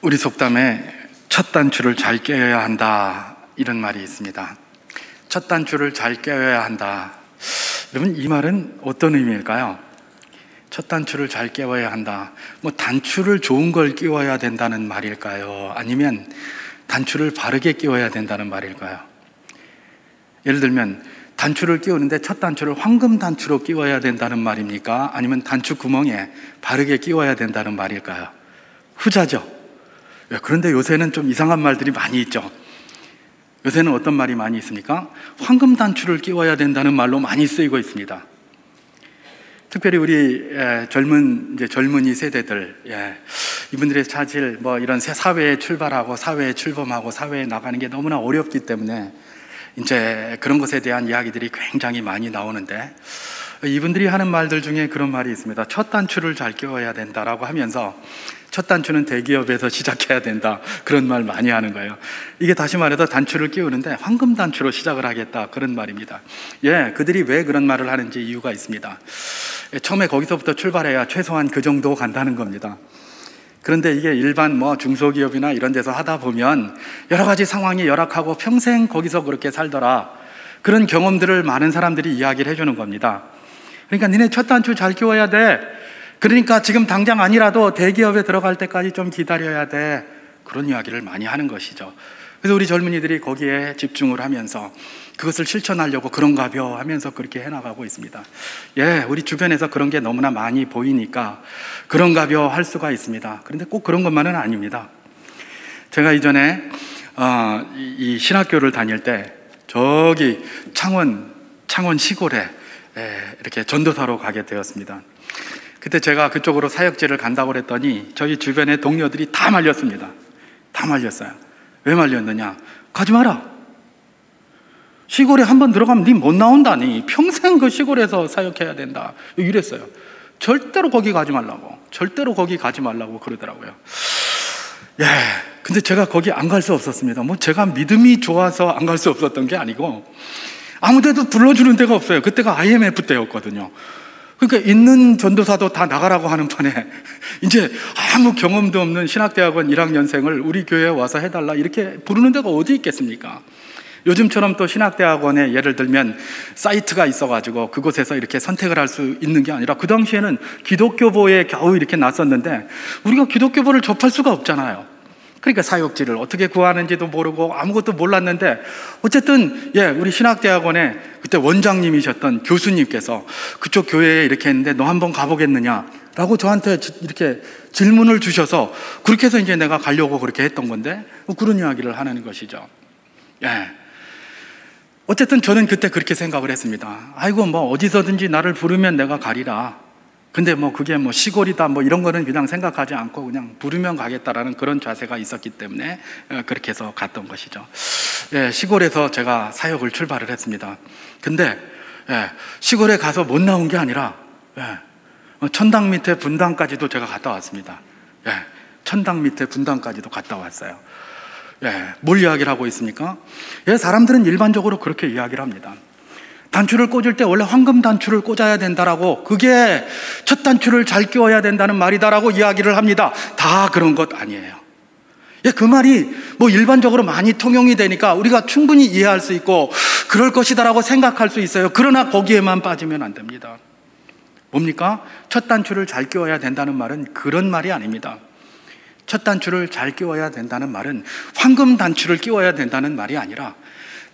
우리 속담에 첫 단추를 잘 꿰어야 한다, 이런 말이 있습니다. 첫 단추를 잘 꿰어야 한다. 여러분, 이 말은 어떤 의미일까요? 첫 단추를 잘 꿰어야 한다. 단추를 좋은 걸 끼워야 된다는 말일까요? 아니면 단추를 바르게 끼워야 된다는 말일까요? 예를 들면 단추를 끼우는데 첫 단추를 황금 단추로 끼워야 된다는 말입니까? 아니면 단추 구멍에 바르게 끼워야 된다는 말일까요? 후자죠. 그런데 요새는 좀 이상한 말들이 많이 있죠. 요새는 어떤 말이 많이 있습니까? 황금 단추를 끼워야 된다는 말로 많이 쓰이고 있습니다. 특별히 우리 젊은이 세대들, 이분들의 사실 이런 새 사회에 출발하고 사회에 출범하고 사회에 나가는 게 너무나 어렵기 때문에 이제 그런 것에 대한 이야기들이 굉장히 많이 나오는데, 이분들이 하는 말들 중에 그런 말이 있습니다. 첫 단추를 잘 끼워야 된다라고 하면서 첫 단추는 대기업에서 시작해야 된다, 그런 말 많이 하는 거예요. 이게 다시 말해서 단추를 끼우는데 황금 단추로 시작을 하겠다, 그런 말입니다. 그들이 왜 그런 말을 하는지 이유가 있습니다. 처음에 거기서부터 출발해야 최소한 그 정도 간다는 겁니다. 그런데 이게 일반 중소기업이나 이런 데서 하다 보면 여러 가지 상황이 열악하고 평생 거기서 그렇게 살더라, 그런 경험들을 많은 사람들이 이야기를 해주는 겁니다. 그러니까 니네 첫 단추 잘 끼워야 돼. 그러니까 지금 당장 아니라도 대기업에 들어갈 때까지 좀 기다려야 돼. 그런 이야기를 많이 하는 것이죠. 그래서 우리 젊은이들이 거기에 집중을 하면서 그것을 실천하려고 그런가벼 하면서 그렇게 해나가고 있습니다. 우리 주변에서 그런 게 너무나 많이 보이니까 그런가벼 할 수가 있습니다. 그런데 꼭 그런 것만은 아닙니다. 제가 이전에 이 신학교를 다닐 때 저기 창원 시골에 이렇게 전도사로 가게 되었습니다. 그때 제가 그쪽으로 사역지를 간다고 그랬더니 저희 주변의 동료들이 다 말렸습니다. 다 말렸어요. 왜 말렸느냐? 가지 마라. 시골에 한번 들어가면 니 못 나온다니. 평생 그 시골에서 사역해야 된다, 이랬어요. 절대로 거기 가지 말라고. 절대로 거기 가지 말라고 그러더라고요. 근데 제가 거기 안 갈 수 없었습니다. 제가 믿음이 좋아서 안 갈 수 없었던 게 아니고 아무 데도 불러주는 데가 없어요. 그때가 IMF 때였거든요. 그러니까 있는 전도사도 다 나가라고 하는 판에 이제 아무 경험도 없는 신학대학원 1학년생을 우리 교회에 와서 해달라, 이렇게 부르는 데가 어디 있겠습니까? 요즘처럼 또 신학대학원에 예를 들면 사이트가 있어가지고 그곳에서 이렇게 선택을 할 수 있는 게 아니라, 그 당시에는 기독교보에 겨우 이렇게 났었는데 우리가 기독교보를 접할 수가 없잖아요. 그러니까 사역지를 어떻게 구하는지도 모르고 아무것도 몰랐는데, 어쨌든 우리 신학대학원에 그때 원장님이셨던 교수님께서 그쪽 교회에 이렇게 했는데 너 한번 가보겠느냐라고 저한테 이렇게 질문을 주셔서, 그렇게 해서 이제 내가 가려고 그렇게 했던 건데, 그런 이야기를 하는 것이죠. 어쨌든 저는 그때 그렇게 생각을 했습니다. 아이고 어디서든지 나를 부르면 내가 가리라. 근데 그게 시골이다 이런 거는 그냥 생각하지 않고 그냥 부르면 가겠다라는 그런 자세가 있었기 때문에 그렇게 해서 갔던 것이죠. 시골에서 제가 사역을 출발을 했습니다. 근데 시골에 가서 못 나온 게 아니라 천당 밑에 분당까지도 제가 갔다 왔습니다. 천당 밑에 분당까지도 갔다 왔어요. 뭘 이야기를 하고 있습니까? 사람들은 일반적으로 그렇게 이야기를 합니다. 단추를 꽂을 때 원래 황금 단추를 꽂아야 된다라고, 그게 첫 단추를 잘 끼워야 된다는 말이다라고 이야기를 합니다. 다 그런 것 아니에요. 그 말이 일반적으로 많이 통용이 되니까 우리가 충분히 이해할 수 있고 그럴 것이다라고 생각할 수 있어요. 그러나 거기에만 빠지면 안 됩니다. 뭡니까? 첫 단추를 잘 끼워야 된다는 말은 그런 말이 아닙니다. 첫 단추를 잘 끼워야 된다는 말은 황금 단추를 끼워야 된다는 말이 아니라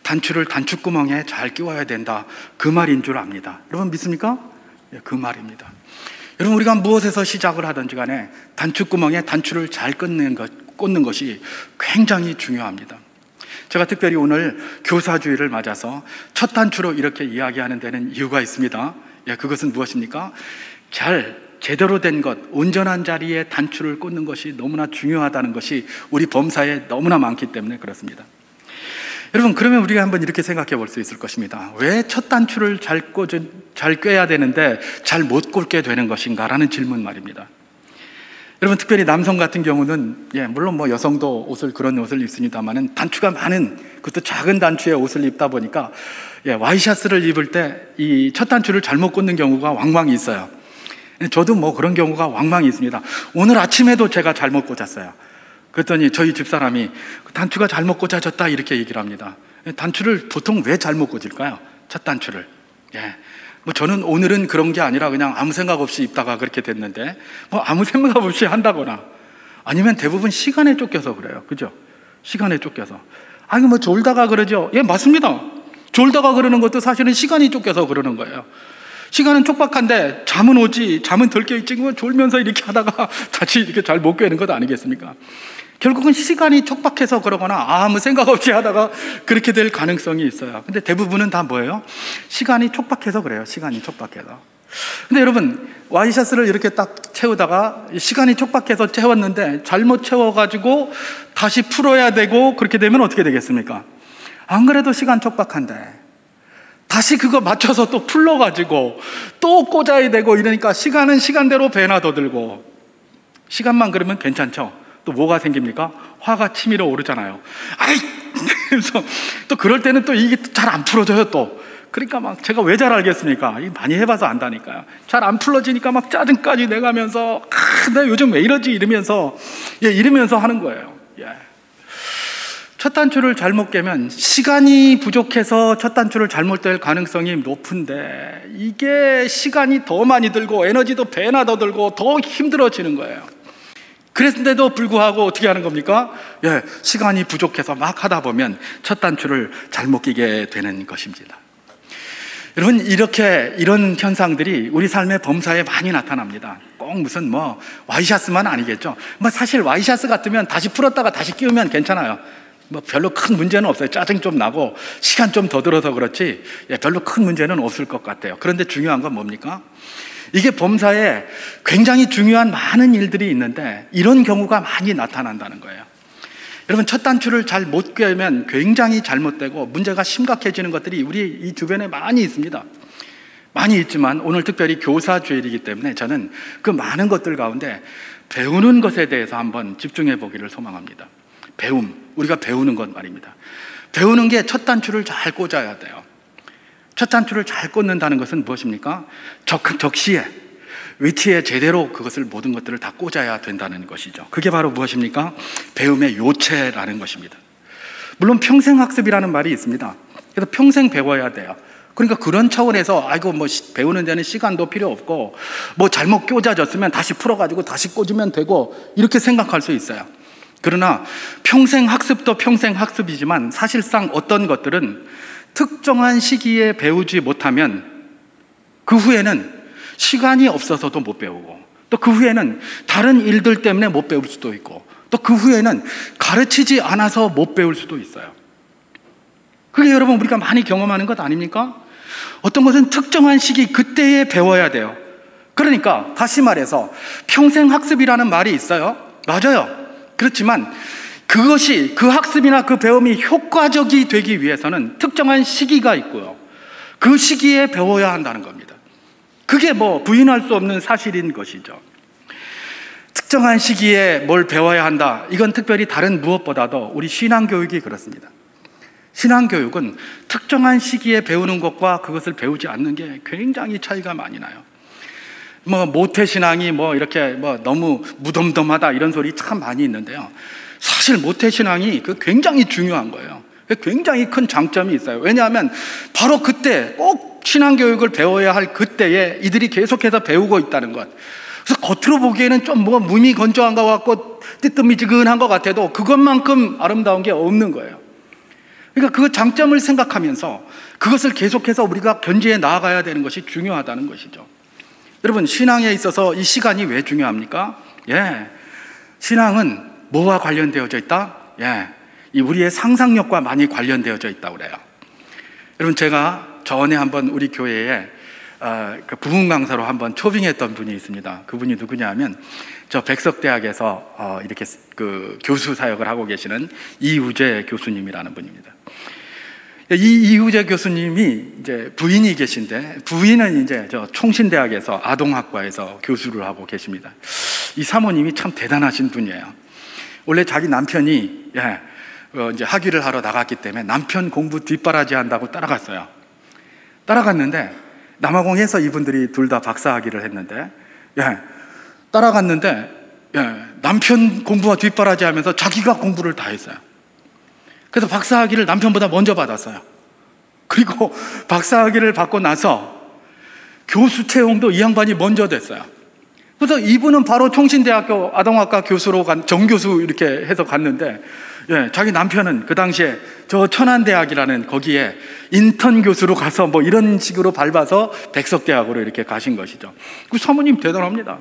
단추를 단추구멍에 잘 끼워야 된다, 그 말인 줄 압니다. 여러분 믿습니까? 그 말입니다. 여러분, 우리가 무엇에서 시작을 하든지 간에 단추구멍에 단추를 잘 꽂는 것이 굉장히 중요합니다. 제가 특별히 오늘 교사주일을 맞아서 첫 단추로 이렇게 이야기하는 데는 이유가 있습니다. 그것은 무엇입니까? 제대로 된 것, 온전한 자리에 단추를 꽂는 것이 너무나 중요하다는 것이 우리 범사에 너무나 많기 때문에 그렇습니다. 여러분, 그러면 우리가 한번 이렇게 생각해 볼 수 있을 것입니다. 왜 첫 단추를 잘 꿰야 되는데 잘 못 꽂게 되는 것인가 라는 질문 말입니다. 여러분, 특별히 남성 같은 경우는 물론 여성도 그런 옷을 입습니다만은 단추가 많은, 그것도 작은 단추의 옷을 입다 보니까 와이셔츠를 입을 때 이 첫 단추를 잘못 꽂는 경우가 왕왕 있어요. 저도 그런 경우가 왕왕 있습니다. 오늘 아침에도 제가 잘못 꽂았어요. 그랬더니 저희 집사람이 단추가 잘못 꽂아졌다 이렇게 얘기를 합니다. 단추를 보통 왜 잘못 꽂을까요? 첫 단추를. 예. 뭐 저는 오늘은 그런 게 아니라 그냥 아무 생각 없이 입다가 그렇게 됐는데, 뭐 아무 생각 없이 한다거나 아니면 대부분 시간에 쫓겨서 그래요. 그죠? 시간에 쫓겨서. 아니 뭐 졸다가 그러죠. 예, 맞습니다. 졸다가 그러는 것도 사실은 시간이 쫓겨서 그러는 거예요. 시간은 촉박한데 잠은 오지, 잠은 덜 깨있지. 졸면서 이렇게 하다가 다시 이렇게 잘 못 깨는 것 아니겠습니까? 결국은 시간이 촉박해서 그러거나 아무 생각 없이 하다가 그렇게 될 가능성이 있어요. 근데 대부분은 다 뭐예요? 시간이 촉박해서 그래요. 시간이 촉박해서. 근데 여러분, 와이셔츠를 이렇게 딱 채우다가 시간이 촉박해서 채웠는데 잘못 채워가지고 다시 풀어야 되고, 그렇게 되면 어떻게 되겠습니까? 안 그래도 시간 촉박한데 다시 그거 맞춰서 또 풀러가지고 또 꽂아야 되고 이러니까 시간은 시간대로 배나 더 들고. 시간만 그러면 괜찮죠? 또 뭐가 생깁니까? 화가 치밀어 오르잖아요. 아이! 그래서 또 그럴 때는 또 이게 잘 안 풀어져요 또. 그러니까 막 제가 왜 잘 알겠습니까? 많이 해봐서 안다니까요. 잘 안 풀어지니까 막 짜증까지 내가면서 나 요즘 왜 이러지? 이러면서 하는 거예요. 예. 첫 단추를 잘못 깨면 시간이 부족해서 첫 단추를 잘못 뗄 가능성이 높은데, 이게 시간이 더 많이 들고 에너지도 배나 더 들고 더 힘들어지는 거예요. 그랬는데도 불구하고 어떻게 하는 겁니까? 예, 시간이 부족해서 막 하다 보면 첫 단추를 잘못 끼게 되는 것입니다. 여러분, 이런 현상들이 우리 삶의 범사에 많이 나타납니다. 꼭 무슨 뭐 와이셔츠만 아니겠죠. 뭐 사실 와이셔츠 같으면 다시 풀었다가 다시 끼우면 괜찮아요. 뭐 별로 큰 문제는 없어요. 짜증 좀 나고 시간 좀 더 들어서 그렇지, 예, 별로 큰 문제는 없을 것 같아요. 그런데 중요한 건 뭡니까? 이게 범사에 굉장히 중요한 많은 일들이 있는데 이런 경우가 많이 나타난다는 거예요. 여러분, 첫 단추를 잘 못 꿰면 굉장히 잘못되고 문제가 심각해지는 것들이 우리 이 주변에 많이 있습니다. 많이 있지만 오늘 특별히 교사 주일이기 때문에 저는 그 많은 것들 가운데 배우는 것에 대해서 한번 집중해 보기를 소망합니다. 우리가 배우는 것 말입니다. 배우는 게 첫 단추를 잘 꽂아야 돼요. 첫 단추를 잘 꽂는다는 것은 무엇입니까? 적시에, 위치에 제대로 그것을, 모든 것들을 다 꽂아야 된다는 것이죠. 그게 바로 무엇입니까? 배움의 요체라는 것입니다. 물론 평생학습이라는 말이 있습니다. 그래서 평생 배워야 돼요. 그러니까 그런 차원에서 뭐 배우는 데는 시간도 필요 없고 뭐 잘못 꽂아졌으면 다시 풀어가지고 다시 꽂으면 되고 이렇게 생각할 수 있어요. 그러나 평생학습도 평생학습이지만 사실상 어떤 것들은 특정한 시기에 배우지 못하면 그 후에는 시간이 없어서도 못 배우고, 또 그 후에는 다른 일들 때문에 못 배울 수도 있고, 또 그 후에는 가르치지 않아서 못 배울 수도 있어요. 그게 여러분 우리가 많이 경험하는 것 아닙니까? 어떤 것은 특정한 시기 그때에 배워야 돼요. 그러니까 다시 말해서 평생학습이라는 말이 있어요. 맞아요. 그렇지만 그것이, 그 학습이나 그 배움이 효과적이 되기 위해서는 특정한 시기가 있고요. 그 시기에 배워야 한다는 겁니다. 그게 뭐 부인할 수 없는 사실인 것이죠. 특정한 시기에 뭘 배워야 한다. 이건 특별히 다른 무엇보다도 우리 신앙교육이 그렇습니다. 신앙교육은 특정한 시기에 배우는 것과 그것을 배우지 않는 게 굉장히 차이가 많이 나요. 뭐 모태신앙이 뭐 이렇게 뭐 너무 무덤덤하다 이런 소리 참 많이 있는데요. 사실 모태신앙이 굉장히 중요한 거예요. 굉장히 큰 장점이 있어요. 왜냐하면 바로 그때 꼭 신앙교육을 배워야 할 그때에 이들이 계속해서 배우고 있다는 것. 그래서 겉으로 보기에는 좀 뭐 몸이 건조한 것 같고 뜨뜻미지근한 것 같아도 그것만큼 아름다운 게 없는 거예요. 그러니까 그 장점을 생각하면서 그것을 계속해서 우리가 견지해 나아가야 되는 것이 중요하다는 것이죠. 여러분, 신앙에 있어서 이 시간이 왜 중요합니까? 예, 신앙은 뭐와 관련되어져 있다? 예, 이 우리의 상상력과 많이 관련되어져 있다고 그래요. 여러분, 제가 전에 한번 우리 교회에 그 부흥 강사로 한번 초빙했던 분이 있습니다. 그분이 누구냐 하면 저 백석대학에서 이렇게 그 교수 사역을 하고 계시는 이우재 교수님이라는 분입니다. 이 이우재 교수님이 이제 부인이 계신데, 부인은 이제 저 총신대학에서 아동학과에서 교수를 하고 계십니다. 이 사모님이 참 대단하신 분이에요. 원래 자기 남편이 이제 학위를 하러 나갔기 때문에 남편 공부 뒷바라지 한다고 따라갔어요. 따라갔는데 남아공에서 이분들이 둘 다 박사학위를 했는데, 따라갔는데 남편 공부와 뒷바라지 하면서 자기가 공부를 다 했어요. 그래서 박사학위를 남편보다 먼저 받았어요. 그리고 박사학위를 받고 나서 교수 채용도 이 양반이 먼저 됐어요. 그래서 이분은 바로 총신대학교 아동학과 교수로 정교수 이렇게 해서 갔는데, 자기 남편은 그 당시에 저 천안대학이라는 거기에 인턴 교수로 가서 뭐 이런 식으로 밟아서 백석대학으로 이렇게 가신 것이죠. 그 사모님 대단합니다.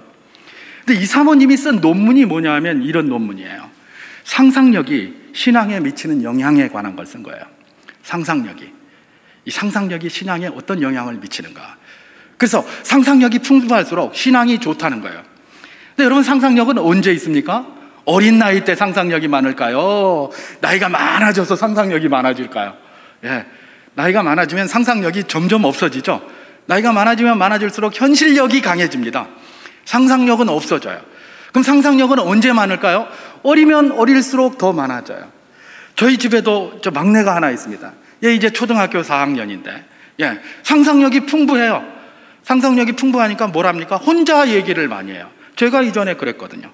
근데 이 사모님이 쓴 논문이 뭐냐 하면 이런 논문이에요. 상상력이 신앙에 미치는 영향에 관한 걸 쓴 거예요. 이 상상력이 신앙에 어떤 영향을 미치는가. 그래서 상상력이 풍부할수록 신앙이 좋다는 거예요. 근데 여러분, 상상력은 언제 있습니까? 어린 나이 때 상상력이 많을까요? 나이가 많아져서 상상력이 많아질까요? 나이가 많아지면 상상력이 점점 없어지죠. 나이가 많아지면 많아질수록 현실력이 강해집니다. 상상력은 없어져요. 그럼 상상력은 언제 많을까요? 어리면 어릴수록 더 많아져요. 저희 집에도 저 막내가 하나 있습니다. 얘 이제 초등학교 4학년인데 상상력이 풍부해요. 상상력이 풍부하니까 뭘 합니까? 혼자 얘기를 많이 해요. 제가 이전에 그랬거든요.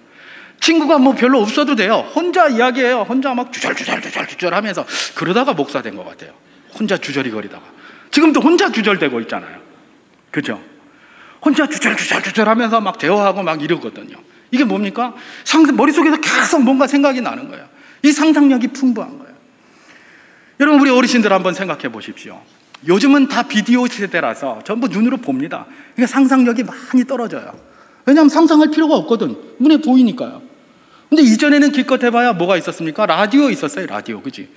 친구가 뭐 별로 없어도 돼요. 혼자 이야기해요. 혼자 막 주절주절 하면서. 그러다가 목사 된 것 같아요. 혼자 주저리거리다가. 지금도 혼자 주절되고 있잖아요. 그죠? 혼자 주절 하면서 막 대화하고 막 이러거든요. 이게 뭡니까? 머릿속에서 계속 뭔가 생각이 나는 거예요. 이 상상력이 풍부한 거예요. 여러분, 우리 어르신들 한번 생각해 보십시오. 요즘은 다 비디오 세대라서 전부 눈으로 봅니다. 그러니까 상상력이 많이 떨어져요. 왜냐하면 상상할 필요가 없거든. 눈에 보이니까요. 근데 이전에는 기껏 해봐야 뭐가 있었습니까? 라디오 있었어요. 라디오. 그지?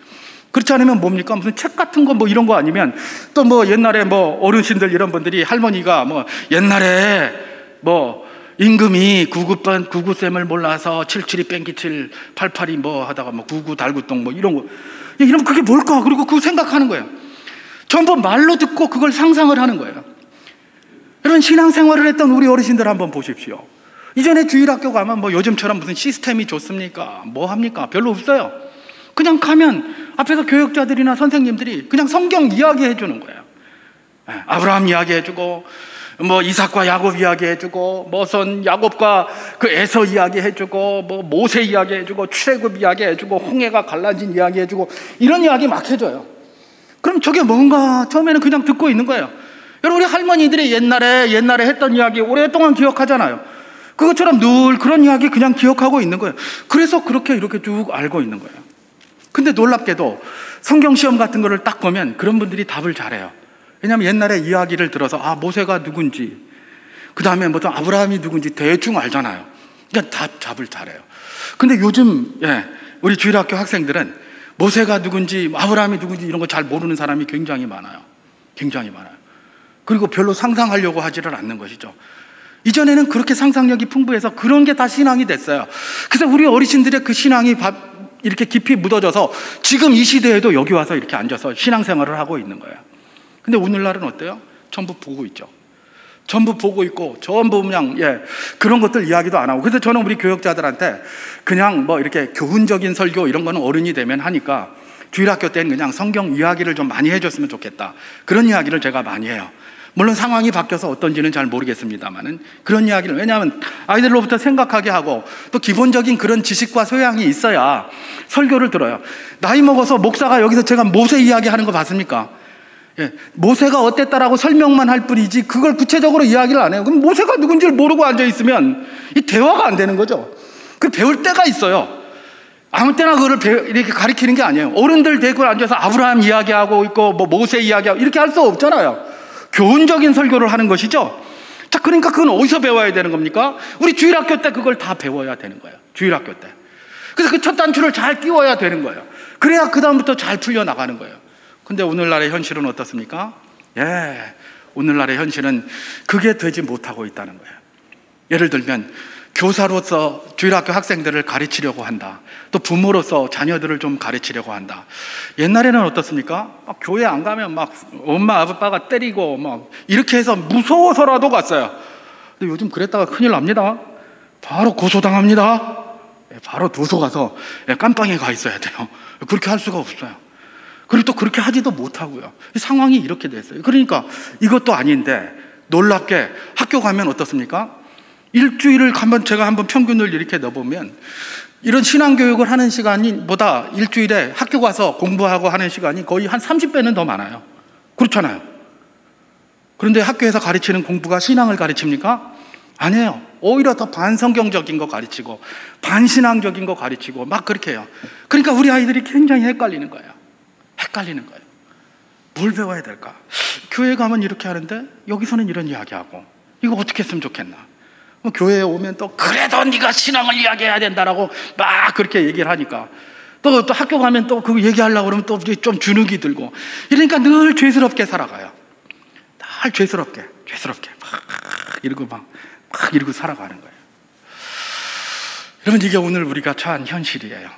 그렇지 않으면 뭡니까? 무슨 책 같은 거 뭐 이런 거 아니면 또 뭐 옛날에 뭐 어르신들 이런 분들이 할머니가 뭐 옛날에 뭐 임금이 구구쌤을 몰라서 77이 뺑기칠 88이 뭐 하다가 뭐 구구 달구똥 뭐 이런 거. 이러면 그게 뭘까? 그리고 그거 생각하는 거예요. 전부 말로 듣고 그걸 상상을 하는 거예요. 여러분, 신앙생활을 했던 우리 어르신들 한번 보십시오. 이전에 주일학교 가면 뭐 요즘처럼 무슨 시스템이 좋습니까? 뭐 합니까? 별로 없어요. 그냥 가면 앞에서 교육자들이나 선생님들이 그냥 성경 이야기해 주는 거예요. 아브라함 이야기해 주고 뭐 이삭과 야곱 이야기해 주고 무슨 야곱과 그 에서 이야기해 주고 뭐 모세 이야기해 주고 출애굽 이야기해 주고 홍해가 갈라진 이야기해 주고 이런 이야기 막 해줘요. 그럼 저게 뭔가 처음에는 그냥 듣고 있는 거예요. 여러분, 우리 할머니들이 옛날에 했던 이야기 오랫동안 기억하잖아요. 그것처럼 늘 그런 이야기 그냥 기억하고 있는 거예요. 그래서 그렇게 이렇게 쭉 알고 있는 거예요. 근데 놀랍게도 성경 시험 같은 거를 딱 보면 그런 분들이 답을 잘해요. 왜냐하면 옛날에 이야기를 들어서 모세가 누군지, 그 다음에 뭐 아브라함이 누군지 대충 알잖아요. 그러니까 답을 잘해요. 근데 요즘 우리 주일학교 학생들은 모세가 누군지 아브라함이 누군지 이런 거 잘 모르는 사람이 굉장히 많아요. 굉장히 많아요. 그리고 별로 상상하려고 하지를 않는 것이죠. 이전에는 그렇게 상상력이 풍부해서 그런 게 다 신앙이 됐어요. 그래서 우리 어르신들의 그 신앙이 이렇게 깊이 묻어져서 지금 이 시대에도 여기 와서 이렇게 앉아서 신앙생활을 하고 있는 거예요. 근데 오늘날은 어때요? 전부 보고 있죠. 전부 보고 있고 전부 그냥 그런 것들 이야기도 안 하고. 그래서 저는 우리 교역자들한테 그냥 뭐 이렇게 교훈적인 설교 이런 거는 어른이 되면 하니까 주일학교 때는 그냥 성경 이야기를 좀 많이 해줬으면 좋겠다. 그런 이야기를 제가 많이 해요. 물론 상황이 바뀌어서 어떤지는 잘 모르겠습니다만은 그런 이야기를, 왜냐하면 아이들로부터 생각하게 하고 또 기본적인 그런 지식과 소양이 있어야 설교를 들어요. 나이 먹어서 목사가 여기서 제가 모세 이야기 하는 거 봤습니까? 모세가 어땠다라고 설명만 할 뿐이지 그걸 구체적으로 이야기를 안 해요. 그럼 모세가 누군지를 모르고 앉아있으면 이 대화가 안 되는 거죠. 그 배울 때가 있어요. 아무 때나 그걸 이렇게 가리키는 게 아니에요. 어른들 대고 앉아서 아브라함 이야기하고 있고 뭐 모세 이야기하고 이렇게 할 수 없잖아요. 교훈적인 설교를 하는 것이죠. 자, 그러니까 그건 어디서 배워야 되는 겁니까? 우리 주일학교 때 그걸 다 배워야 되는 거예요. 주일학교 때. 그래서 그 첫 단추를 잘 띄워야 되는 거예요. 그래야 그 다음부터 잘 풀려나가는 거예요. 근데 오늘날의 현실은 어떻습니까? 오늘날의 현실은 그게 되지 못하고 있다는 거예요. 예를 들면 교사로서 주일학교 학생들을 가르치려고 한다. 또 부모로서 자녀들을 좀 가르치려고 한다. 옛날에는 어떻습니까? 막 교회 안 가면 막 엄마 아빠가 때리고 막 이렇게 해서 무서워서라도 갔어요. 근데 요즘 그랬다가 큰일 납니다. 바로 고소당합니다. 바로 도서 가서 깜빵에 가 있어야 돼요. 그렇게 할 수가 없어요. 그리고 또 그렇게 하지도 못하고요. 상황이 이렇게 됐어요. 그러니까 이것도 아닌데 놀랍게 학교 가면 어떻습니까? 일주일을 제가 한번 평균을 이렇게 넣어보면 이런 신앙교육을 하는 시간보다 일주일에 학교 가서 공부하고 하는 시간이 거의 한 30배는 더 많아요. 그렇잖아요. 그런데 학교에서 가르치는 공부가 신앙을 가르칩니까? 아니에요. 오히려 더 반성경적인 거 가르치고 반신앙적인 거 가르치고 막 그렇게 해요. 그러니까 우리 아이들이 굉장히 헷갈리는 거예요. 뭘 배워야 될까? 교회 가면 이렇게 하는데 여기서는 이런 이야기하고 이거 어떻게 했으면 좋겠나? 교회에 오면 또 그래도 네가 신앙을 이야기해야 된다라고 막 그렇게 얘기를 하니까 또 학교 가면 또 그거 얘기하려고 그러면 또 좀 주눅이 들고 이러니까 늘 죄스럽게 살아가요. 늘 죄스럽게 막 이러고 살아가는 거예요. 여러분, 이게 오늘 우리가 처한 현실이에요.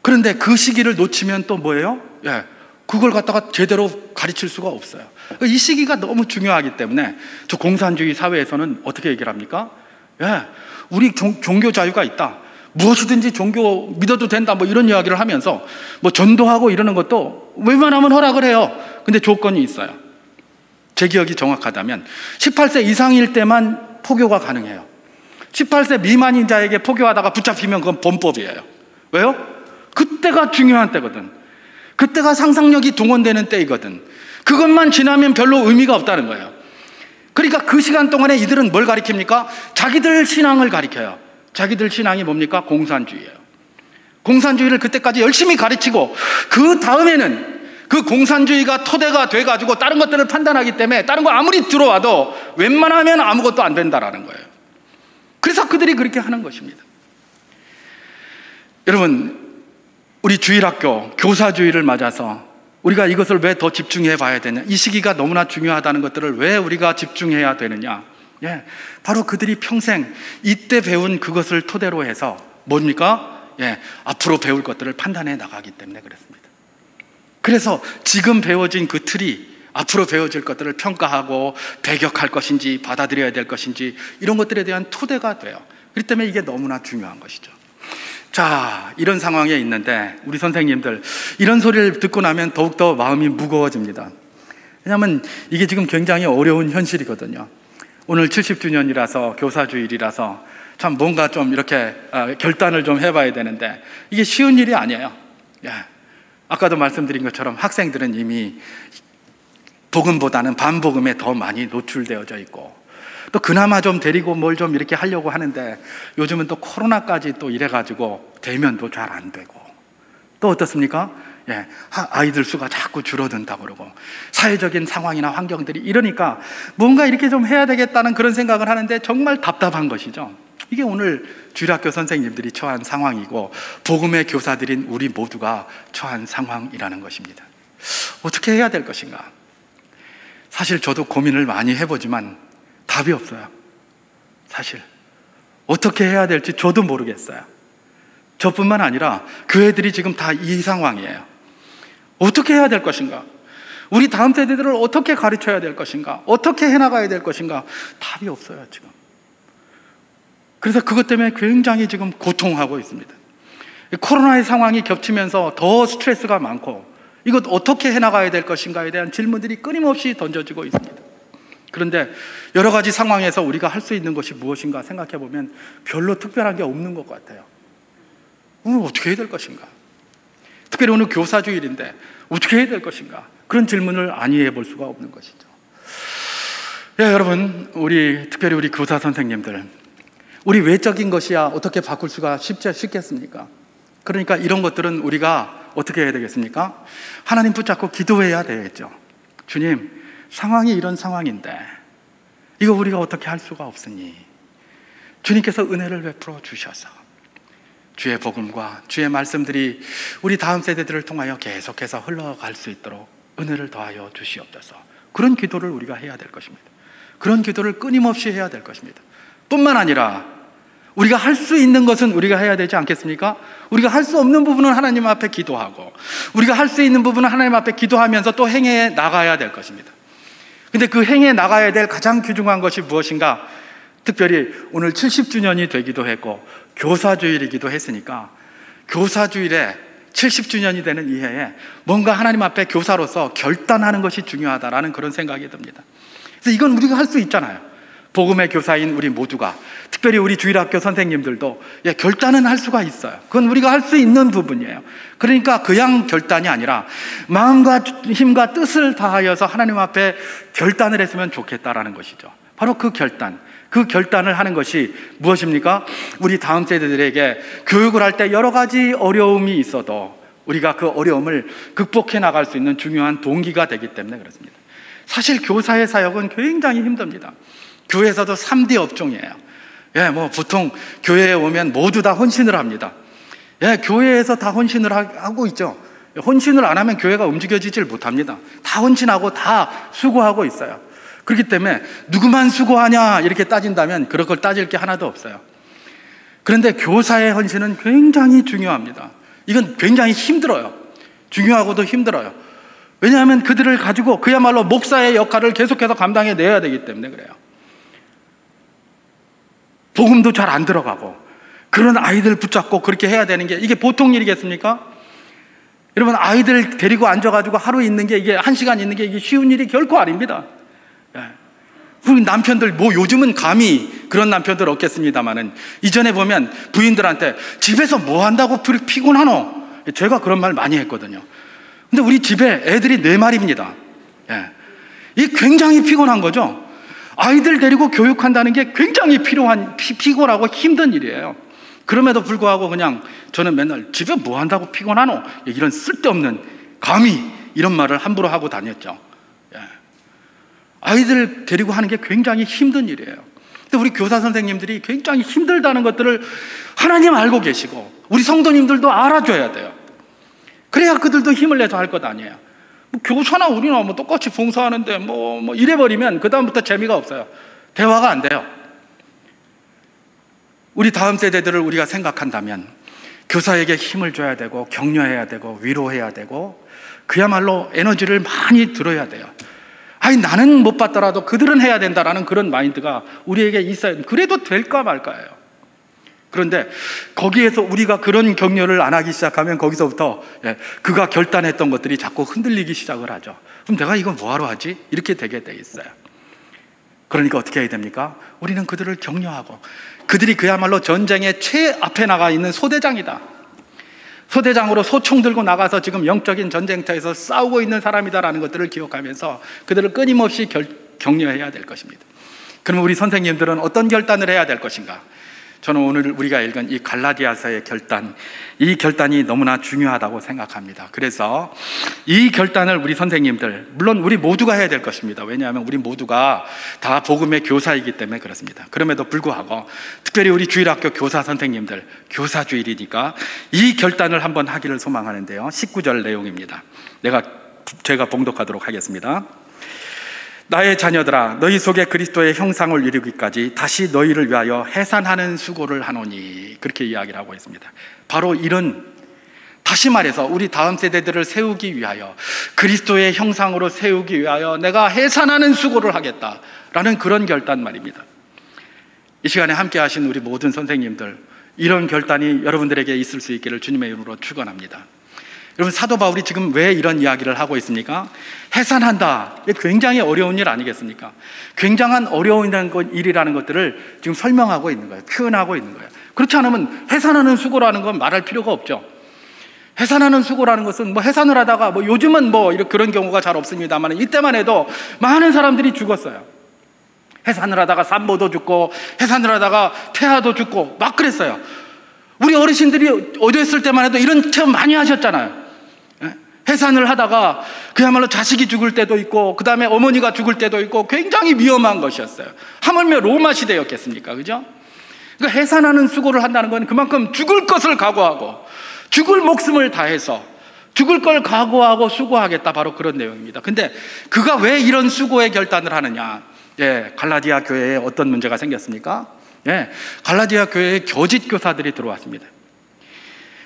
그런데 그 시기를 놓치면 또 뭐예요? 그걸 갖다가 제대로 가르칠 수가 없어요. 이 시기가 너무 중요하기 때문에 저 공산주의 사회에서는 어떻게 얘기를 합니까? 우리 종교 자유가 있다. 무엇이든지 종교 믿어도 된다. 뭐 이런 이야기를 하면서 뭐 전도하고 이러는 것도 웬만하면 허락을 해요. 근데 조건이 있어요. 제 기억이 정확하다면 18세 이상일 때만 포교가 가능해요. 18세 미만인 자에게 포교하다가 붙잡히면 그건 범법이에요. 왜요? 그때가 중요한 때거든. 그때가 상상력이 동원되는 때이거든. 그것만 지나면 별로 의미가 없다는 거예요. 그러니까 그 시간 동안에 이들은 뭘 가르칩니까? 자기들 신앙을 가르쳐요. 자기들 신앙이 뭡니까? 공산주의예요. 공산주의를 그때까지 열심히 가르치고 그 다음에는 그 공산주의가 토대가 돼가지고 다른 것들을 판단하기 때문에 다른 거 아무리 들어와도 웬만하면 아무것도 안 된다라는 거예요. 그래서 그들이 그렇게 하는 것입니다. 여러분, 우리 주일학교 교사주의를 맞아서 우리가 이것을 왜 더 집중해 봐야 되냐, 이 시기가 너무나 중요하다는 것들을 왜 우리가 집중해야 되느냐, 바로 그들이 평생 이때 배운 그것을 토대로 해서 뭡니까? 앞으로 배울 것들을 판단해 나가기 때문에 그렇습니다. 그래서 지금 배워진 그 틀이 앞으로 배워질 것들을 평가하고 배격할 것인지 받아들여야 될 것인지 이런 것들에 대한 토대가 돼요. 그렇기 때문에 이게 너무나 중요한 것이죠. 자, 이런 상황에 있는데 우리 선생님들 이런 소리를 듣고 나면 더욱더 마음이 무거워집니다. 왜냐하면 이게 지금 굉장히 어려운 현실이거든요. 오늘 70주년이라서 교사주일이라서 참 뭔가 좀 이렇게 결단을 좀 해봐야 되는데 이게 쉬운 일이 아니에요. 아까도 말씀드린 것처럼 학생들은 이미 복음보다는 반복음에 더 많이 노출되어져 있고 또 그나마 좀 데리고 뭘 좀 이렇게 하려고 하는데 요즘은 또 코로나까지 또 이래가지고 대면도 잘 안 되고 또 어떻습니까? 아이들 수가 자꾸 줄어든다고 그러고 사회적인 상황이나 환경들이 이러니까 뭔가 이렇게 좀 해야 되겠다는 그런 생각을 하는데 정말 답답한 것이죠. 이게 오늘 주일학교 선생님들이 처한 상황이고 복음의 교사들인 우리 모두가 처한 상황이라는 것입니다. 어떻게 해야 될 것인가? 사실 저도 고민을 많이 해보지만 답이 없어요. 사실 어떻게 해야 될지 저도 모르겠어요. 저뿐만 아니라 교회들이 지금 다 이 상황이에요. 어떻게 해야 될 것인가? 우리 다음 세대들을 어떻게 가르쳐야 될 것인가? 어떻게 해나가야 될 것인가? 답이 없어요 지금. 그래서 그것 때문에 굉장히 지금 고통하고 있습니다. 코로나의 상황이 겹치면서 더 스트레스가 많고 이것 어떻게 해나가야 될 것인가에 대한 질문들이 끊임없이 던져지고 있습니다. 그런데 여러 가지 상황에서 우리가 할 수 있는 것이 무엇인가 생각해 보면 별로 특별한 게 없는 것 같아요. 오늘 어떻게 해야 될 것인가? 특별히 오늘 교사주일인데 어떻게 해야 될 것인가? 그런 질문을 안이해 볼 수가 없는 것이죠. 여러분, 특별히 우리 교사 선생님들, 우리 외적인 것이야 어떻게 바꿀 수가 쉽겠습니까? 그러니까 이런 것들은 우리가 어떻게 해야 되겠습니까? 하나님 붙잡고 기도해야 되겠죠. 주님, 상황이 이런 상황인데 이거 우리가 어떻게 할 수가 없으니 주님께서 은혜를 베풀어 주셔서 주의 복음과 주의 말씀들이 우리 다음 세대들을 통하여 계속해서 흘러갈 수 있도록 은혜를 더하여 주시옵소서. 그런 기도를 우리가 해야 될 것입니다. 그런 기도를 끊임없이 해야 될 것입니다. 뿐만 아니라 우리가 할 수 있는 것은 우리가 해야 되지 않겠습니까? 우리가 할 수 없는 부분은 하나님 앞에 기도하고 우리가 할 수 있는 부분은 하나님 앞에 기도하면서 또 행해 나가야 될 것입니다. 근데 그 행해 나가야 될 가장 귀중한 것이 무엇인가? 특별히 오늘 70주년이 되기도 했고 교사주일이기도 했으니까 교사주일에 70주년이 되는 이 해에 뭔가 하나님 앞에 교사로서 결단하는 것이 중요하다라는 그런 생각이 듭니다. 그래서 이건 우리가 할 수 있잖아요. 복음의 교사인 우리 모두가, 특별히 우리 주일학교 선생님들도 결단은 할 수가 있어요. 그건 우리가 할 수 있는 부분이에요. 그러니까 그냥 결단이 아니라 마음과 힘과 뜻을 다하여서 하나님 앞에 결단을 했으면 좋겠다라는 것이죠. 바로 그 결단을 하는 것이 무엇입니까? 우리 다음 세대들에게 교육을 할 때 여러 가지 어려움이 있어도 우리가 그 어려움을 극복해 나갈 수 있는 중요한 동기가 되기 때문에 그렇습니다. 사실 교사의 사역은 굉장히 힘듭니다. 교회에서도 3D 업종이에요. 보통 교회에 오면 모두 다 헌신을 합니다. 교회에서 다 헌신을 하고 있죠. 헌신을 안 하면 교회가 움직여지질 못합니다. 다 헌신하고 다 수고하고 있어요. 그렇기 때문에 누구만 수고하냐 이렇게 따진다면 그런 걸 따질 게 하나도 없어요. 그런데 교사의 헌신은 굉장히 중요합니다. 이건 굉장히 힘들어요. 중요하고도 힘들어요. 왜냐하면 그들을 가지고 그야말로 목사의 역할을 계속해서 감당해내야 되기 때문에 그래요. 복음도 잘 안 들어가고 그런 아이들 붙잡고 그렇게 해야 되는 게 이게 보통 일이겠습니까? 여러분, 아이들 데리고 앉아가지고 하루 있는 게 이게 1시간 있는 게 이게 쉬운 일이 결코 아닙니다. 우리 남편들 요즘은 감히 그런 남편들 없겠습니다만은 이전에 보면 부인들한테 집에서 뭐 한다고 피곤하노? 제가 그런 말 많이 했거든요. 근데 우리 집에 애들이 4마리입니다. 이게 굉장히 피곤한 거죠. 아이들 데리고 교육한다는 게 굉장히 피곤하고 힘든 일이에요. 그럼에도 불구하고 그냥 저는 맨날 집에 뭐 한다고 피곤하노? 이런 쓸데없는 감히 이런 말을 함부로 하고 다녔죠. 아이들 데리고 하는 게 굉장히 힘든 일이에요. 근데 우리 교사 선생님들이 굉장히 힘들다는 것들을 하나님 알고 계시고 우리 성도님들도 알아줘야 돼요. 그래야 그들도 힘을 내서 할 것 아니에요. 교사나 우리나 똑같이 봉사하는데 이래버리면 그 다음부터 재미가 없어요. 대화가 안 돼요. 우리 다음 세대들을 우리가 생각한다면 교사에게 힘을 줘야 되고 격려해야 되고 위로해야 되고 그야말로 에너지를 많이 들어야 돼요. 나는 못 받더라도 그들은 해야 된다라는 그런 마인드가 우리에게 있어야, 그래도 될까 말까예요. 그런데 거기에서 우리가 그런 격려를 안 하기 시작하면 거기서부터 그가 결단했던 것들이 자꾸 흔들리기 시작을 하죠. 그럼 내가 이거 뭐하러 하지? 이렇게 되게 돼 있어요. 그러니까 어떻게 해야 됩니까? 우리는 그들을 격려하고, 그들이 그야말로 전쟁의 최앞에 나가 있는 소대장이다, 소대장으로 소총 들고 나가서 지금 영적인 전쟁터에서 싸우고 있는 사람이다라는 것들을 기억하면서 그들을 끊임없이 격려해야 될 것입니다. 그럼 우리 선생님들은 어떤 결단을 해야 될 것인가? 저는 오늘 우리가 읽은 이 갈라디아서의 결단, 이 결단이 너무나 중요하다고 생각합니다. 그래서 이 결단을 우리 선생님들, 물론 우리 모두가 해야 될 것입니다. 왜냐하면 우리 모두가 다 복음의 교사이기 때문에 그렇습니다. 그럼에도 불구하고 특별히 우리 주일학교 교사 선생님들, 교사주일이니까 이 결단을 한번 하기를 소망하는데요. 19절 내용입니다. 제가 봉독하도록 하겠습니다. 나의 자녀들아, 너희 속에 그리스도의 형상을 이루기까지 다시 너희를 위하여 해산하는 수고를 하노니, 그렇게 이야기를 하고 있습니다. 바로 이런, 다시 말해서 우리 다음 세대들을 세우기 위하여, 그리스도의 형상으로 세우기 위하여 내가 해산하는 수고를 하겠다라는 그런 결단 말입니다. 이 시간에 함께 하신 우리 모든 선생님들, 이런 결단이 여러분들에게 있을 수 있기를 주님의 이름으로 축원합니다. 여러분, 사도 바울이 지금 왜 이런 이야기를 하고 있습니까? 해산한다, 굉장히 어려운 일 아니겠습니까? 굉장한 어려운 일이라는 것들을 지금 설명하고 있는 거예요. 표현하고 있는 거예요. 그렇지 않으면 해산하는 수고라는 건 말할 필요가 없죠. 해산하는 수고라는 것은 해산을 하다가 요즘은 그런 경우가 잘 없습니다만 이때만 해도 많은 사람들이 죽었어요. 해산을 하다가 산모도 죽고 해산을 하다가 태아도 죽고 막 그랬어요. 우리 어르신들이 어렸을 때만 해도 이런 체험 많이 하셨잖아요. 해산을 하다가 그야말로 자식이 죽을 때도 있고 그 다음에 어머니가 죽을 때도 있고 굉장히 위험한 것이었어요. 하물며 로마 시대였겠습니까? 그죠? 그러니까 해산하는 수고를 한다는 건 그만큼 죽을 것을 각오하고 죽을 목숨을 다해서 죽을 걸 각오하고 수고하겠다, 바로 그런 내용입니다. 근데 그가 왜 이런 수고의 결단을 하느냐? 갈라디아 교회에 어떤 문제가 생겼습니까? 갈라디아 교회에 거짓 교사들이 들어왔습니다.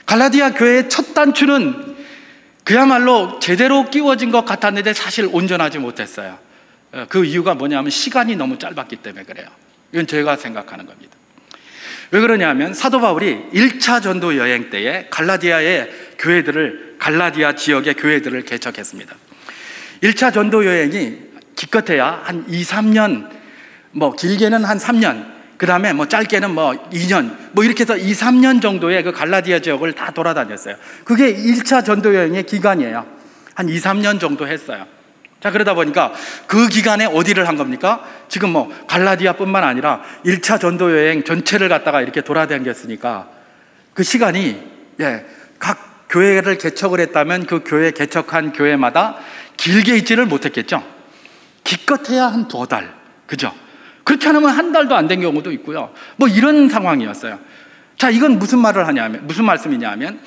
갈라디아 교회의 첫 단추는 그야말로 제대로 끼워진 것 같았는데 사실 온전하지 못했어요. 그 이유가 뭐냐면 시간이 너무 짧았기 때문에 그래요. 이건 제가 생각하는 겁니다. 왜 그러냐면 사도 바울이 1차 전도 여행 때에 갈라디아 지역의 교회들을 개척했습니다. 1차 전도 여행이 기껏해야 한 2, 3년 뭐 길게는 한 3년, 그 다음에 뭐 짧게는 뭐 2년, 뭐 이렇게 해서 2, 3년 정도의 그 갈라디아 지역을 다 돌아다녔어요. 그게 1차 전도 여행의 기간이에요. 한 2, 3년 정도 했어요. 자, 그러다 보니까 그 기간에 어디를 한 겁니까? 지금 뭐 갈라디아뿐만 아니라 1차 전도 여행 전체를 갖다가 이렇게 돌아다녔으니까 그 시간이, 각 교회를 개척을 했다면 그 교회 개척한 교회마다 길게 있지를 못했겠죠. 기껏해야 한 2달, 그죠? 그렇지 않으면 한 달도 안 된 경우도 있고요. 뭐 이런 상황이었어요. 자, 이건 무슨 말씀이냐 하면,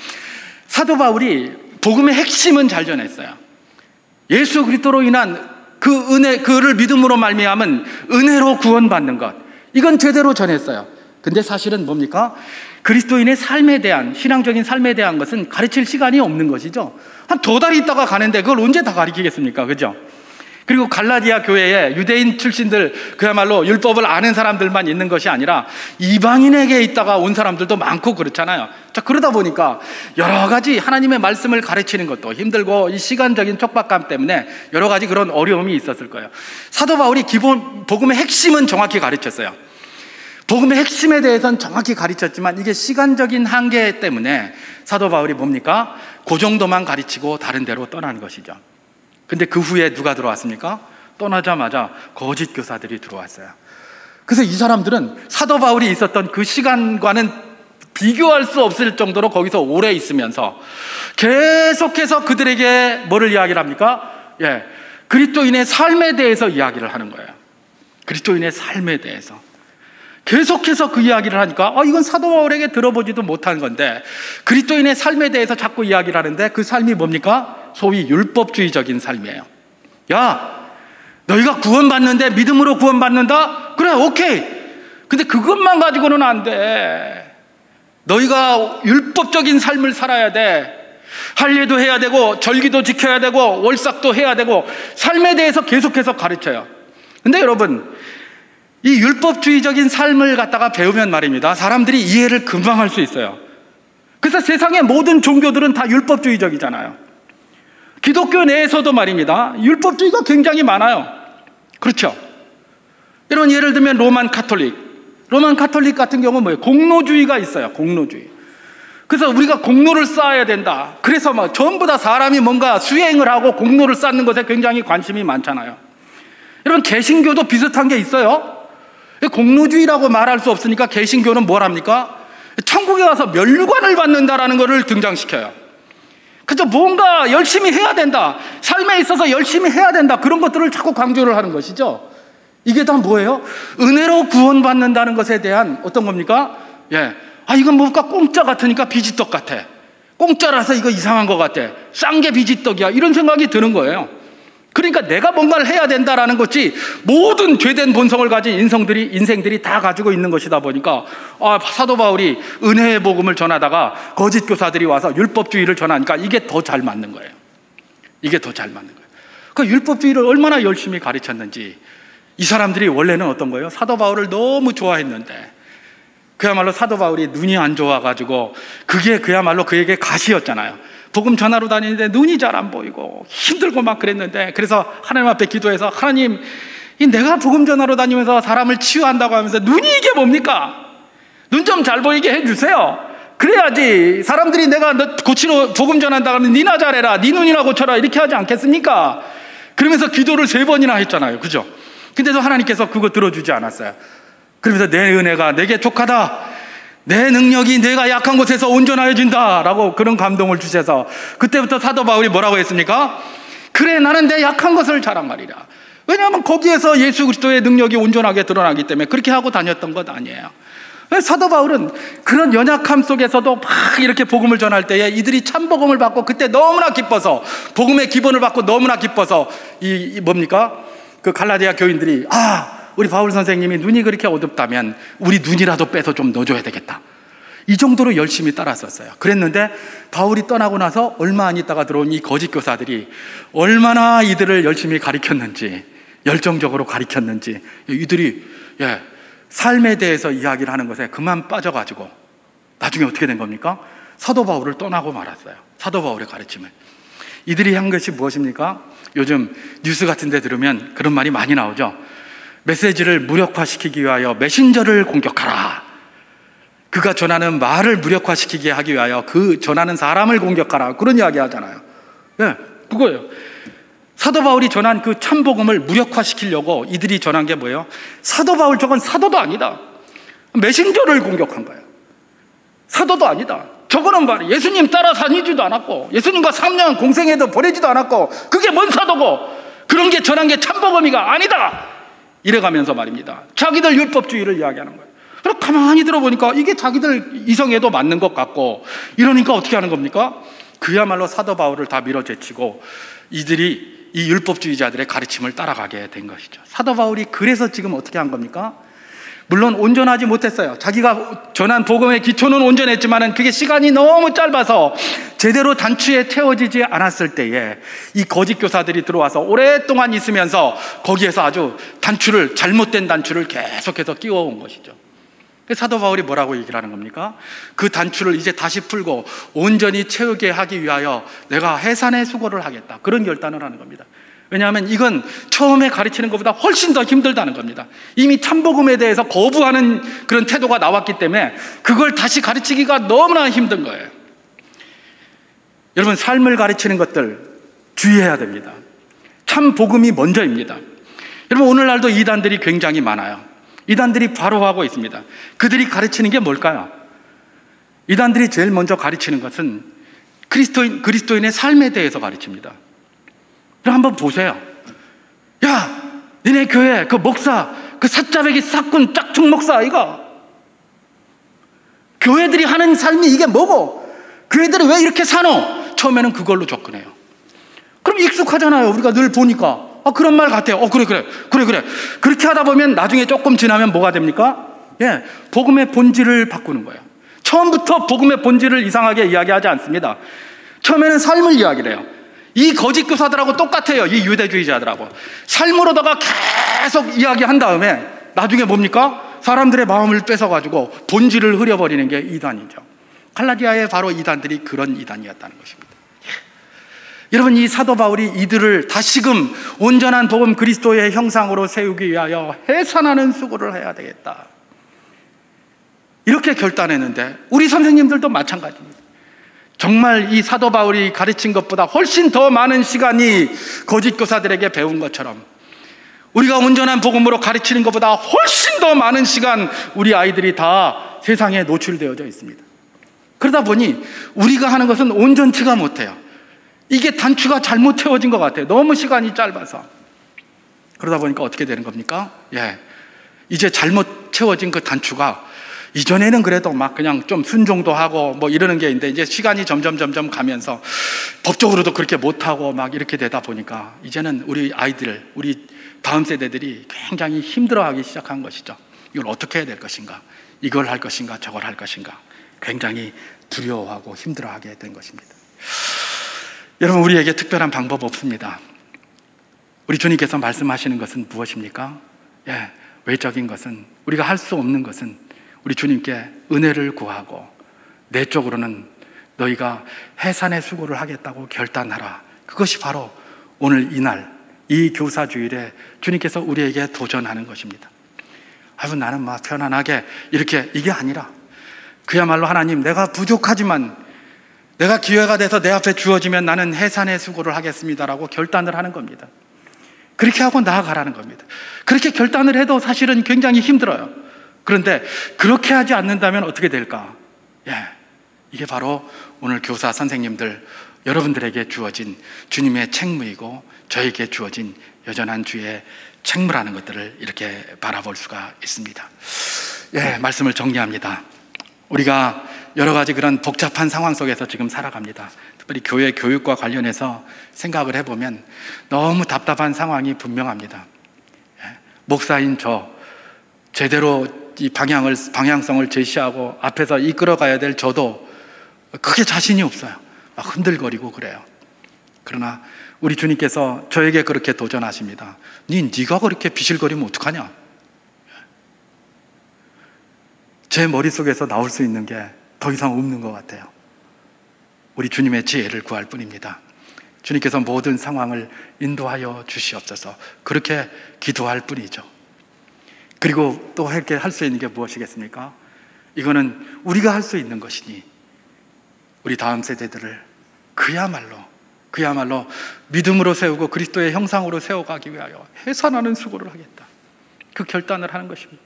사도 바울이 복음의 핵심은 잘 전했어요. 예수 그리스도로 인한 그 은혜, 그를 믿음으로 말미암은 은혜로 구원받는 것, 이건 제대로 전했어요. 근데 사실은 뭡니까? 그리스도인의 삶에 대한, 신앙적인 삶에 대한 것은 가르칠 시간이 없는 것이죠. 한 2달 있다가 가는데 그걸 언제 다 가르치겠습니까? 그죠? 그리고 갈라디아 교회에 유대인 출신들, 그야말로 율법을 아는 사람들만 있는 것이 아니라 이방인에게 있다가 온 사람들도 많고 그렇잖아요. 자, 그러다 보니까 여러 가지 하나님의 말씀을 가르치는 것도 힘들고 이 시간적인 촉박감 때문에 여러 가지 그런 어려움이 있었을 거예요. 사도 바울이 기본 복음의 핵심은 정확히 가르쳤어요. 복음의 핵심에 대해서는 정확히 가르쳤지만 이게 시간적인 한계 때문에 사도 바울이 뭡니까? 그 정도만 가르치고 다른 데로 떠나는 것이죠. 근데 그 후에 누가 들어왔습니까? 떠나자마자 거짓 교사들이 들어왔어요. 그래서 이 사람들은 사도 바울이 있었던 그 시간과는 비교할 수 없을 정도로 거기서 오래 있으면서 계속해서 그들에게 뭐를 이야기를 합니까? 그리스도인의 삶에 대해서 이야기를 하는 거예요. 그리스도인의 삶에 대해서 계속해서 그 이야기를 하니까 이건 사도 바울에게 들어보지도 못한 건데 그리스도인의 삶에 대해서 자꾸 이야기를 하는데 그 삶이 뭡니까? 소위 율법주의적인 삶이에요. 야, 너희가 구원받는데 믿음으로 구원받는다? 그래, 오케이. 근데 그것만 가지고는 안 돼. 너희가 율법적인 삶을 살아야 돼. 할례도 해야 되고 절기도 지켜야 되고 월삭도 해야 되고 삶에 대해서 계속해서 가르쳐요. 근데 여러분, 이 율법주의적인 삶을 갖다가 배우면 말입니다, 사람들이 이해를 금방 할 수 있어요. 그래서 세상의 모든 종교들은 다 율법주의적이잖아요. 기독교 내에서도 말입니다, 율법주의가 굉장히 많아요. 그렇죠? 여러분, 예를 들면 로만 카톨릭 같은 경우는 뭐예요? 공로주의가 있어요. 공로주의. 그래서 우리가 공로를 쌓아야 된다. 그래서 막 전부 다 사람이 뭔가 수행을 하고 공로를 쌓는 것에 굉장히 관심이 많잖아요. 여러분, 개신교도 비슷한 게 있어요. 공로주의라고 말할 수 없으니까 개신교는 뭘 합니까? 천국에 가서 멸류관을 받는다라는 것을 등장시켜요. 그저 뭔가 열심히 해야 된다, 삶에 있어서 열심히 해야 된다, 그런 것들을 자꾸 강조를 하는 것이죠. 이게 다 뭐예요? 은혜로 구원받는다는 것에 대한 어떤 겁니까? 이건 뭔가 공짜 같으니까 비지떡 같아. 공짜라서 이거 이상한 것 같아. 싼 게 비지떡이야. 이런 생각이 드는 거예요. 그러니까 내가 뭔가를 해야 된다라는 것이 모든 죄된 본성을 가진 인생들이 다 가지고 있는 것이다 보니까 사도 바울이 은혜의 복음을 전하다가 거짓 교사들이 와서 율법주의를 전하니까 이게 더 잘 맞는 거예요. 이게 더 잘 맞는 거예요. 그 율법주의를 얼마나 열심히 가르쳤는지. 이 사람들이 원래는 어떤 거예요? 사도 바울을 너무 좋아했는데 그야말로 사도 바울이 눈이 안 좋아가지고 그게 그야말로 그에게 가시였잖아요. 복음 전하러 다니는데 눈이 잘 안 보이고 힘들고 막 그랬는데, 그래서 하나님 앞에 기도해서, 하나님, 내가 복음 전하러 다니면서 사람을 치유한다고 하면서 눈이 이게 뭡니까? 눈 좀 잘 보이게 해주세요. 그래야지 사람들이 내가 너 고치러 복음 전한다 그러면 니나 잘해라, 니 눈이나 고쳐라, 이렇게 하지 않겠습니까? 그러면서 기도를 3번이나 했잖아요. 그죠? 근데도 하나님께서 그거 들어주지 않았어요. 그러면서 내 은혜가 내게 족하다, 내 능력이 내가 약한 곳에서 온전하여진다 라고 그런 감동을 주셔서 그때부터 사도 바울이 뭐라고 했습니까? 그래, 나는 내 약한 것을 자랑하리라. 왜냐하면 거기에서 예수 그리스도의 능력이 온전하게 드러나기 때문에 그렇게 하고 다녔던 것 아니에요. 사도 바울은 그런 연약함 속에서도 막 이렇게 복음을 전할 때에 이들이 참 복음을 받고 그때 너무나 기뻐서, 복음의 기본을 받고 너무나 기뻐서 뭡니까? 그 갈라디아 교인들이 우리 바울 선생님이 눈이 그렇게 어둡다면 우리 눈이라도 빼서 좀 넣어줘야 되겠다, 이 정도로 열심히 따랐었어요. 그랬는데 바울이 떠나고 나서 얼마 안 있다가 들어온 이 거짓 교사들이 얼마나 이들을 열심히 가르쳤는지, 열정적으로 가르쳤는지, 이들이 삶에 대해서 이야기를 하는 것에 그만 빠져가지고 나중에 어떻게 된 겁니까? 사도 바울을 떠나고 말았어요. 사도 바울의 가르침을. 이들이 한 것이 무엇입니까? 요즘 뉴스 같은 데 들으면 그런 말이 많이 나오죠. 메시지를 무력화시키기 위하여 메신저를 공격하라. 그가 전하는 말을 무력화시키게 하기 위하여 그 전하는 사람을 공격하라. 그런 이야기 하잖아요. 예, 그거예요. 사도 바울이 전한 그 참복음을 무력화시키려고 이들이 전한 게 뭐예요? 사도 바울 저건 사도도 아니다. 메신저를 공격한 거예요. 사도도 아니다. 저거는 말이야. 예수님 따라 다니지도 않았고, 예수님과 3년 공생애도 보내지도 않았고, 그게 뭔 사도고, 그런 게 전한 게 참복음이가 아니다. 이래가면서 말입니다. 자기들 율법주의를 이야기하는 거예요. 그럼 가만히 들어보니까 이게 자기들 이성에도 맞는 것 같고, 이러니까 어떻게 하는 겁니까? 그야말로 사도 바울을 다 밀어제치고 이들이 이 율법주의자들의 가르침을 따라가게 된 것이죠. 사도 바울이 그래서 지금 어떻게 한 겁니까? 물론 온전하지 못했어요. 자기가 전한 복음의 기초는 온전했지만 그게 시간이 너무 짧아서 제대로 단추에 채워지지 않았을 때에 이 거짓 교사들이 들어와서 오랫동안 있으면서 거기에서 아주 잘못된 단추를 계속해서 끼워온 것이죠. 사도 바울이 뭐라고 얘기를 하는 겁니까? 그 단추를 이제 다시 풀고 온전히 채우게 하기 위하여 내가 해산의 수고를 하겠다. 그런 결단을 하는 겁니다. 왜냐하면 이건 처음에 가르치는 것보다 훨씬 더 힘들다는 겁니다. 이미 참복음에 대해서 거부하는 그런 태도가 나왔기 때문에 그걸 다시 가르치기가 너무나 힘든 거예요. 여러분, 삶을 가르치는 것들 주의해야 됩니다. 참복음이 먼저입니다. 여러분, 오늘날도 이단들이 굉장히 많아요. 이단들이 바로하고 있습니다. 그들이 가르치는 게 뭘까요? 이단들이 제일 먼저 가르치는 것은 그리스도인의 삶에 대해서 가르칩니다. 그럼 한번 보세요. 야, 니네 교회 그 목사, 그 사짜배기 사꾼 짝퉁 목사 이거 교회들이 하는 삶이 이게 뭐고 교회들이 왜 이렇게 사노? 처음에는 그걸로 접근해요. 그럼 익숙하잖아요. 우리가 늘 보니까 그런 말 같아요. 그래 그렇게 하다 보면 나중에 조금 지나면 뭐가 됩니까? 예, 복음의 본질을 바꾸는 거예요. 처음부터 복음의 본질을 이상하게 이야기하지 않습니다. 처음에는 삶을 이야기를 해요. 이 거짓 교사들하고 똑같아요. 이 유대주의자들하고 삶으로다가 계속 이야기한 다음에 나중에 뭡니까? 사람들의 마음을 뺏어가지고 본질을 흐려버리는 게 이단이죠. 갈라디아의 바로 이단들이 그런 이단이었다는 것입니다. 여러분, 이 사도 바울이 이들을 다시금 온전한 복음 그리스도의 형상으로 세우기 위하여 해산하는 수고를 해야 되겠다, 이렇게 결단했는데 우리 선생님들도 마찬가지입니다. 정말 이 사도 바울이 가르친 것보다 훨씬 더 많은 시간이 거짓 교사들에게 배운 것처럼 우리가 온전한 복음으로 가르치는 것보다 훨씬 더 많은 시간 우리 아이들이 다 세상에 노출되어져 있습니다. 그러다 보니 우리가 하는 것은 온전치가 못해요. 이게 단추가 잘못 채워진 것 같아요. 너무 시간이 짧아서. 그러다 보니까 어떻게 되는 겁니까? 예, 이제 잘못 채워진 그 단추가 이전에는 그래도 막 그냥 좀 순종도 하고 뭐 이러는 게 있는데 이제 시간이 점점 가면서 법적으로도 그렇게 못하고 막 이렇게 되다 보니까 이제는 우리 아이들, 우리 다음 세대들이 굉장히 힘들어하기 시작한 것이죠. 이걸 어떻게 해야 될 것인가, 이걸 할 것인가 저걸 할 것인가 굉장히 두려워하고 힘들어하게 된 것입니다. 여러분, 우리에게 특별한 방법 없습니다. 우리 주님께서 말씀하시는 것은 무엇입니까? 예, 외적인 것은, 우리가 할 수 없는 것은 우리 주님께 은혜를 구하고 내 쪽으로는 너희가 해산의 수고를 하겠다고 결단하라. 그것이 바로 오늘 이날 이 교사주일에 주님께서 우리에게 도전하는 것입니다. 나는 막 편안하게 이렇게, 이게 아니라 그야말로 하나님, 내가 부족하지만 내가 기회가 돼서 내 앞에 주어지면 나는 해산의 수고를 하겠습니다라고 결단을 하는 겁니다. 그렇게 하고 나아가라는 겁니다. 그렇게 결단을 해도 사실은 굉장히 힘들어요. 그런데 그렇게 하지 않는다면 어떻게 될까? 예, 이게 바로 오늘 교사 선생님들 여러분들에게 주어진 주님의 책무이고 저에게 주어진 여전한 주의 책무라는 것들을 이렇게 바라볼 수가 있습니다. 예, 말씀을 정리합니다. 우리가 여러 가지 그런 복잡한 상황 속에서 지금 살아갑니다. 특별히 교회 교육과 관련해서 생각을 해보면 너무 답답한 상황이 분명합니다. 예, 목사인 저 제대로 이 방향성을 제시하고 앞에서 이끌어가야 될 저도 크게 자신이 없어요. 막 흔들거리고 그래요. 그러나 우리 주님께서 저에게 그렇게 도전하십니다. 네가 그렇게 비실거리면 어떡하냐? 제 머릿속에서 나올 수 있는 게 더 이상 없는 것 같아요. 우리 주님의 지혜를 구할 뿐입니다. 주님께서 모든 상황을 인도하여 주시옵소서, 그렇게 기도할 뿐이죠. 그리고 또 이렇게 할 수 있는 게 무엇이겠습니까? 이거는 우리가 할 수 있는 것이니 우리 다음 세대들을 그야말로 믿음으로 세우고 그리스도의 형상으로 세워가기 위하여 해산하는 수고를 하겠다. 그 결단을 하는 것입니다.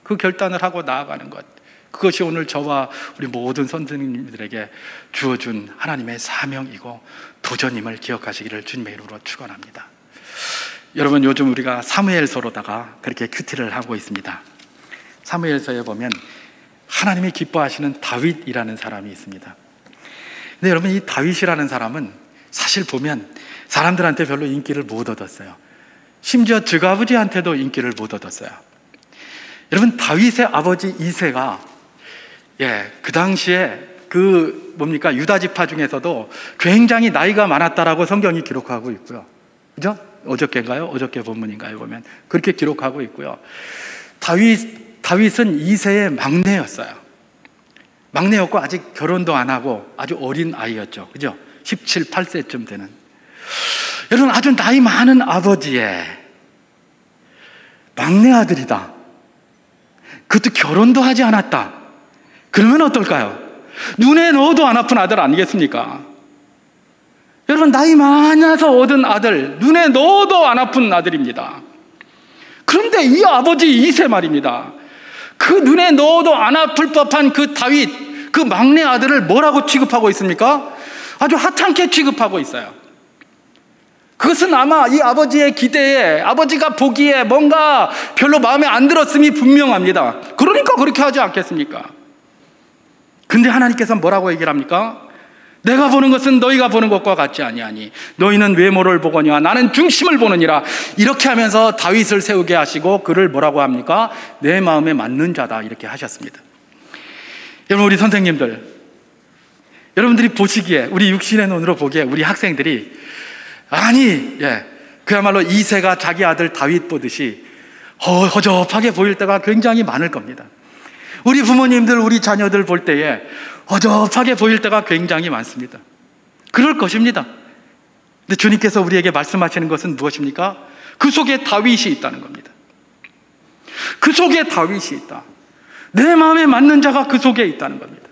그 결단을 하고 나아가는 것, 그것이 오늘 저와 우리 모든 선생님들에게 주어준 하나님의 사명이고 도전임을 기억하시기를 주님의 이름으로 축원합니다. 여러분, 요즘 우리가 사무엘서로다가 그렇게 큐티를 하고 있습니다. 사무엘서에 보면 하나님이 기뻐하시는 다윗이라는 사람이 있습니다. 근데 여러분, 이 다윗이라는 사람은 사실 보면 사람들한테 별로 인기를 못 얻었어요. 심지어 즉아버지한테도 인기를 못 얻었어요. 여러분, 다윗의 아버지 이새가 그 당시에 유다 지파 중에서도 굉장히 나이가 많았다라고 성경이 기록하고 있고요. 그죠? 어저께인가요? 어저께 본문인가요? 보면 그렇게 기록하고 있고요. 다윗은 이새의 막내였어요. 막내였고 아직 결혼도 안 하고 아주 어린 아이였죠. 그죠? 17, 8세쯤 되는. 여러분, 아주 나이 많은 아버지의 막내 아들이다. 그것도 결혼도 하지 않았다. 그러면 어떨까요? 눈에 넣어도 안 아픈 아들 아니겠습니까? 여러분, 나이 많아서 얻은 아들, 눈에 넣어도 안 아픈 아들입니다. 그런데 이 아버지 이새 말입니다. 그 눈에 넣어도 안 아플 법한 그 다윗, 그 막내 아들을 뭐라고 취급하고 있습니까? 아주 하찮게 취급하고 있어요. 그것은 아마 이 아버지의 기대에, 아버지가 보기에 뭔가 별로 마음에 안 들었음이 분명합니다. 그러니까 그렇게 하지 않겠습니까? 근데 하나님께서 뭐라고 얘기를 합니까? 내가 보는 것은 너희가 보는 것과 같지 아니하니 너희는 외모를 보거니와 나는 중심을 보느니라. 이렇게 하면서 다윗을 세우게 하시고 그를 뭐라고 합니까? 내 마음에 맞는 자다, 이렇게 하셨습니다. 여러분, 우리 선생님들, 여러분들이 보시기에, 우리 육신의 눈으로 보기에 우리 학생들이 그야말로 이새가 자기 아들 다윗 보듯이 허접하게 보일 때가 굉장히 많을 겁니다. 우리 부모님들, 우리 자녀들 볼 때에 허접하게 보일 때가 굉장히 많습니다. 그럴 것입니다. 근데 주님께서 우리에게 말씀하시는 것은 무엇입니까? 그 속에 다윗이 있다는 겁니다. 그 속에 다윗이 있다. 내 마음에 맞는 자가 그 속에 있다는 겁니다.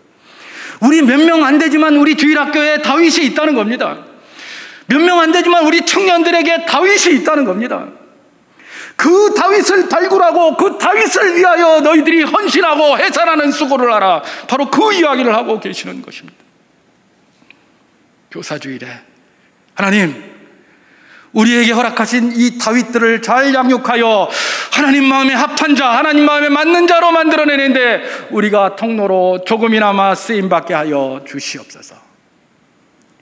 우리 몇 명 안 되지만 우리 주일학교에 다윗이 있다는 겁니다. 몇 명 안 되지만 우리 청년들에게 다윗이 있다는 겁니다. 그 다윗을 발굴하고 그 다윗을 위하여 너희들이 헌신하고 해산하는 수고를 하라. 바로 그 이야기를 하고 계시는 것입니다. 교사주일에 하나님, 우리에게 허락하신 이 다윗들을 잘 양육하여 하나님 마음에 합한 자, 하나님 마음에 맞는 자로 만들어내는데 우리가 통로로 조금이나마 쓰임받게 하여 주시옵소서.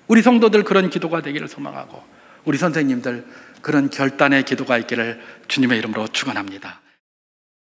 우리 성도들 그런 기도가 되기를 소망하고 우리 선생님들 그런 결단의 기도가 있기를 주님의 이름으로 축원합니다.